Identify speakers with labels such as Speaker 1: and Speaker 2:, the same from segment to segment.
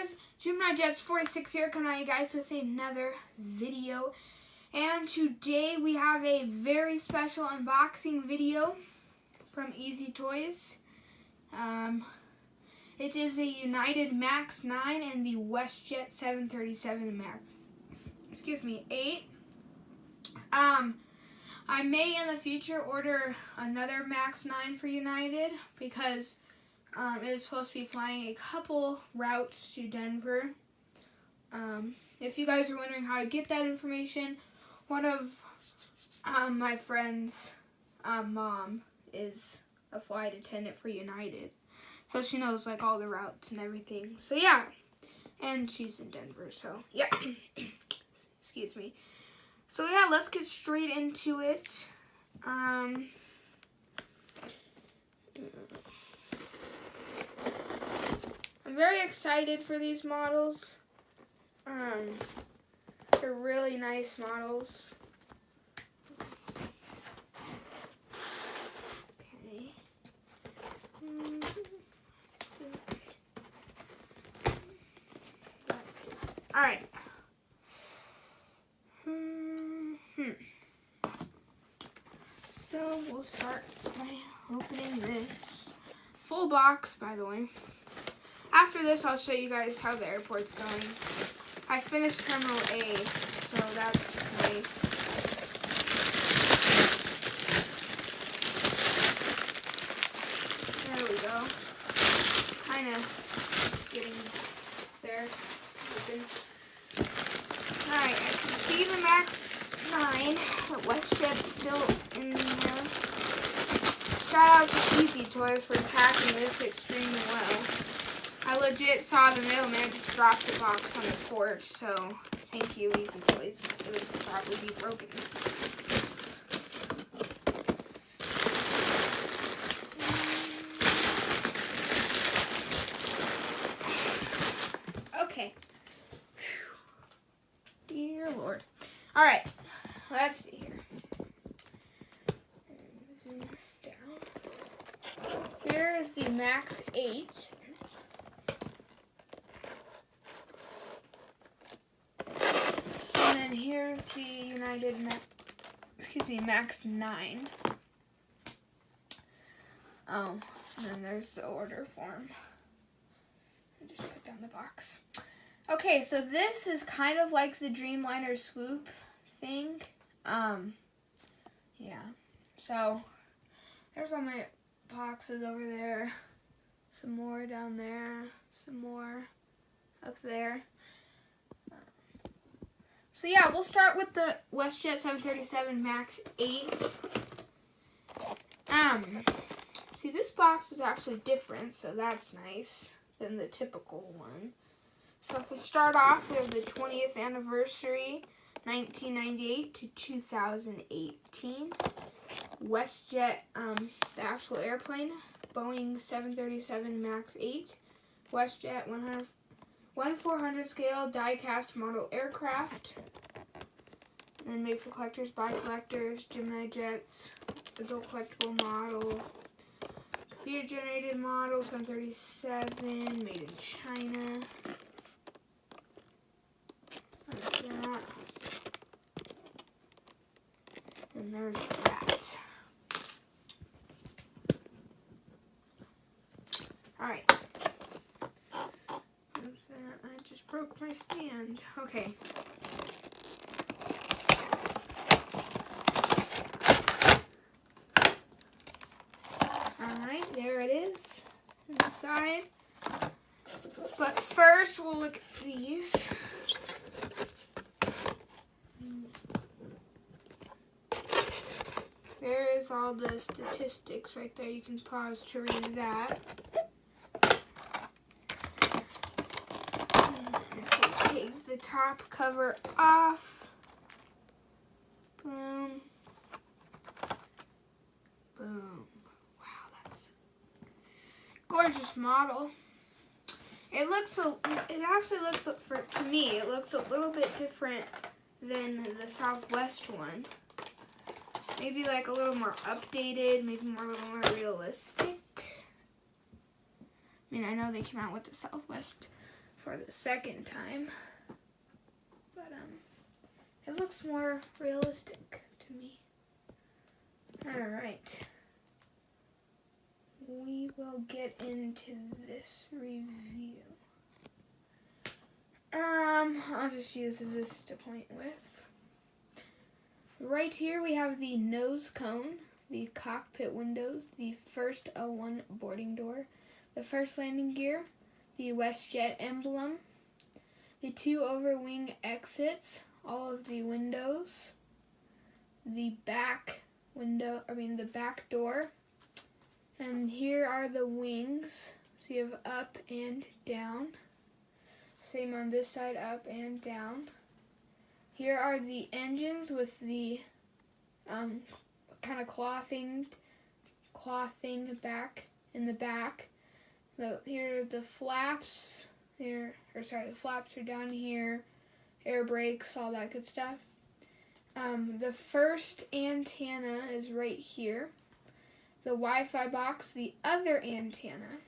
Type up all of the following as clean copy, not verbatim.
Speaker 1: guys, WestJet 46 here, coming at you guys with another video. And today we have a very special unboxing video from Easy Toys. It is a United Max 9 and the WestJet 737 Max. 8. I may in the future order another Max 9 for United because it is supposed to be flying a couple routes to Denver. If you guys are wondering how I get that information, one of my friend's mom is a flight attendant for United. So she knows like all the routes and everything. So yeah, and she's in Denver, so yeah. Excuse me. So yeah, let's get straight into it. I'm very excited for these models. They're really nice models. Okay. All right. So we'll start by opening this full box, by the way. After this, I'll show you guys how the airport's going. I finished Terminal A, so that's nice. There we go. Kind of getting there. Alright, I can see the Max 9. The WestJet's still in there. Shout out to Easy Toys for packing this extremely well. I legit saw the mailman just drop the box on the porch, so thank you, Easy Toys. It would probably be broken. Okay. Dear Lord. Alright, let's see here. Zoom this down. Here is the Max 8. And then here's the United Max 9. Oh, and then there's the order form. I just put down the box. Okay, so this is kind of like the Dreamliner swoop thing. Yeah. So there's all my boxes over there. Some more down there. Some more up there. So yeah, we'll start with the WestJet 737 Max 8. See, this box is actually different, so that's nice than the typical one. So if we start off, we have the 20th anniversary, 1998 to 2018. WestJet, the actual airplane, Boeing 737 Max 8. WestJet 1/400 scale die-cast model aircraft. And then made for collectors, by collectors, Gemini jets, adult collectible model, computer-generated model, 737, made in China. Like that. And there's that. Alright. I just broke my stand. Okay. Alright, there it is inside. But first, we'll look at these. There is all the statistics right there. You can pause to read that. Take the top cover off. Boom. Boom. Wow, that's gorgeous model. It actually looks, to me, it looks a little bit different than the Southwest one. Maybe like a little more updated, maybe a little more realistic. I mean, I know they came out with the Southwest for the second time. But it looks more realistic to me. Alright. We will get into this review. I'll just use this to point with. Right here we have the nose cone, the cockpit windows, the first O1 boarding door, the first landing gear, the WestJet emblem, the 2 overwing exits, all of the windows, the back door, and here are the wings. So you have up and down. Same on this side, up and down. Here are the engines with the kind of clothing back in the back. Here are the flaps. The flaps are down here. Air brakes, all that good stuff. The first antenna is right here. The Wi-Fi box, the other antenna.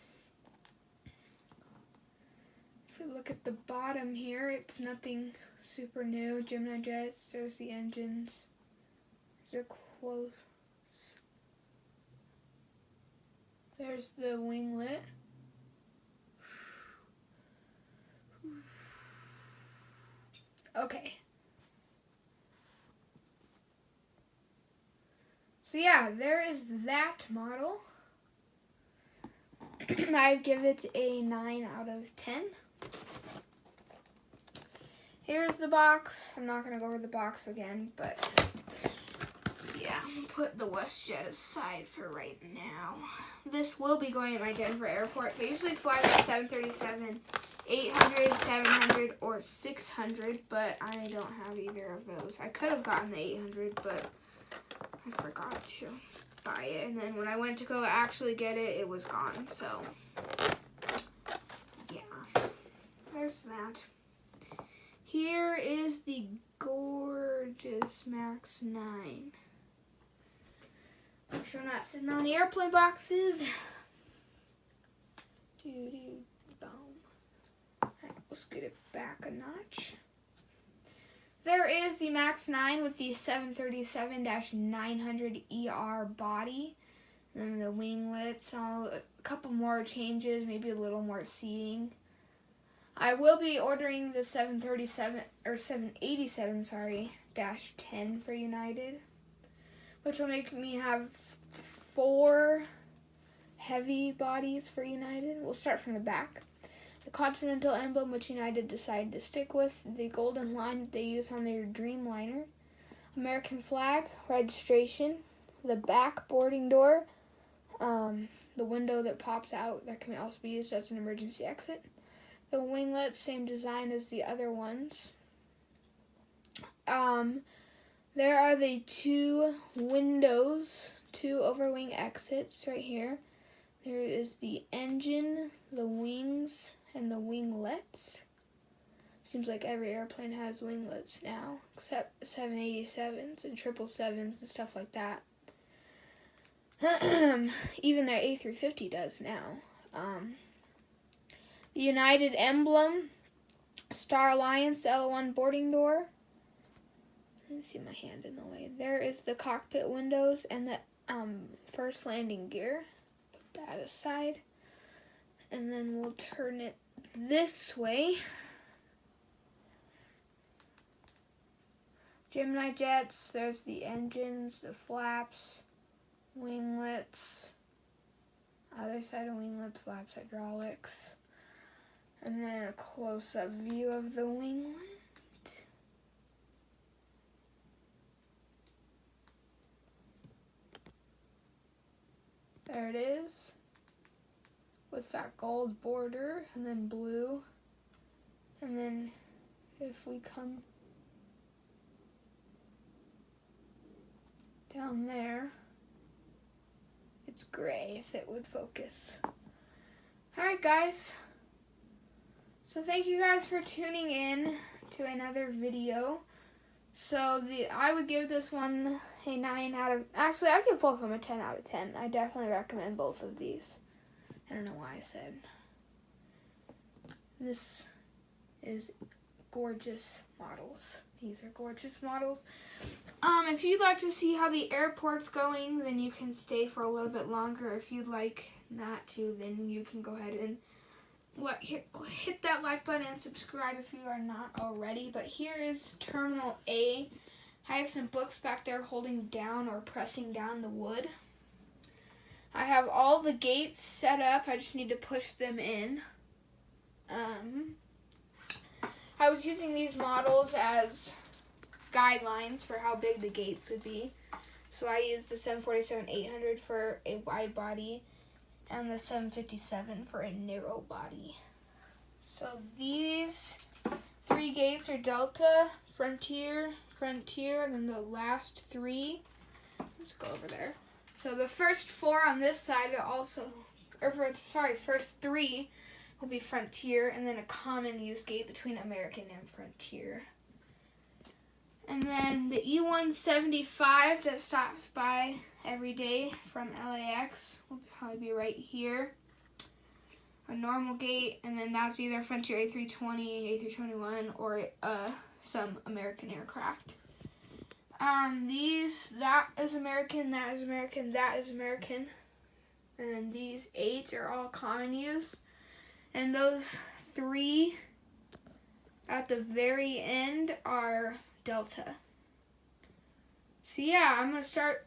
Speaker 1: If we look at the bottom here, it's nothing super new. Gemini jets, there's the engines. There's the winglet. Okay. So yeah, there is that model. I'd give it a 9 out of 10. Here's the box. I'm not going to go over the box again, but yeah, I'll put the WestJet aside for right now. This will be going at my Denver airport. They usually fly the 737, 800, 700, or 600, but I don't have either of those. I could have gotten the 800, but I forgot to buy it. And then when I went to go actually get it, it was gone. So, yeah, there's that. Here is the gorgeous Max 9. Make sure I'm not sitting on the airplane boxes. Boom. Alright, we'll scoot it back a notch. There is the Max 9 with the 737-900ER body. And the winglets, a couple more changes, maybe a little more seating. I will be ordering the 787, -10 for United, which will make me have 4 heavy bodies for United. We'll start from the back. The Continental emblem, which United decided to stick with, the golden line that they use on their Dreamliner, American flag, registration, the back boarding door, the window that pops out that can also be used as an emergency exit. The winglets, same design as the other ones. There are the 2 windows, 2 overwing exits right here. There is the engine, the wings, and the winglets. Seems like every airplane has winglets now, except 787s and 777s and stuff like that. Even their A350 does now. The United emblem, Star Alliance L1 boarding door. I didn't see my hand in the way. There is the cockpit windows and the first landing gear. Put that aside. And then we'll turn it this way. Gemini jets, there's the engines, the flaps, winglets, other side of winglets, flaps, hydraulics. And then a close-up view of the winglet. There it is. With that gold border and then blue. And then if we come down there, it's gray if it would focus. Alright guys. So thank you guys for tuning in to another video. So I would give this one a 9 out of... Actually, I'd give both of them a 10 out of 10. I definitely recommend both of these. I don't know why I said. This is gorgeous models. These are gorgeous models. If you'd like to see how the airport's going, then you can stay for a little bit longer. If you'd like not to, then you can go ahead and hit that like button and subscribe if you are not already. But here is Terminal A. I have some books back there holding down or pressing down the wood. I have all the gates set up. I just need to push them in. I was using these models as guidelines for how big the gates would be. So I used the 747-800 for a wide body and the 757 for a narrow body. So these 3 gates are Delta, Frontier, and then the last 3. Let's go over there. So the first 4 on this side are also, first 3 will be Frontier, and then a common use gate between American and Frontier. And then the E-175 that stops by every day from LAX will probably be right here. A normal gate, and then that's either Frontier A320, A321, or some American aircraft. That is American, that is American, that is American. And then these 8 are all common use. And those 3 at the very end are Delta. So yeah, I'm going to start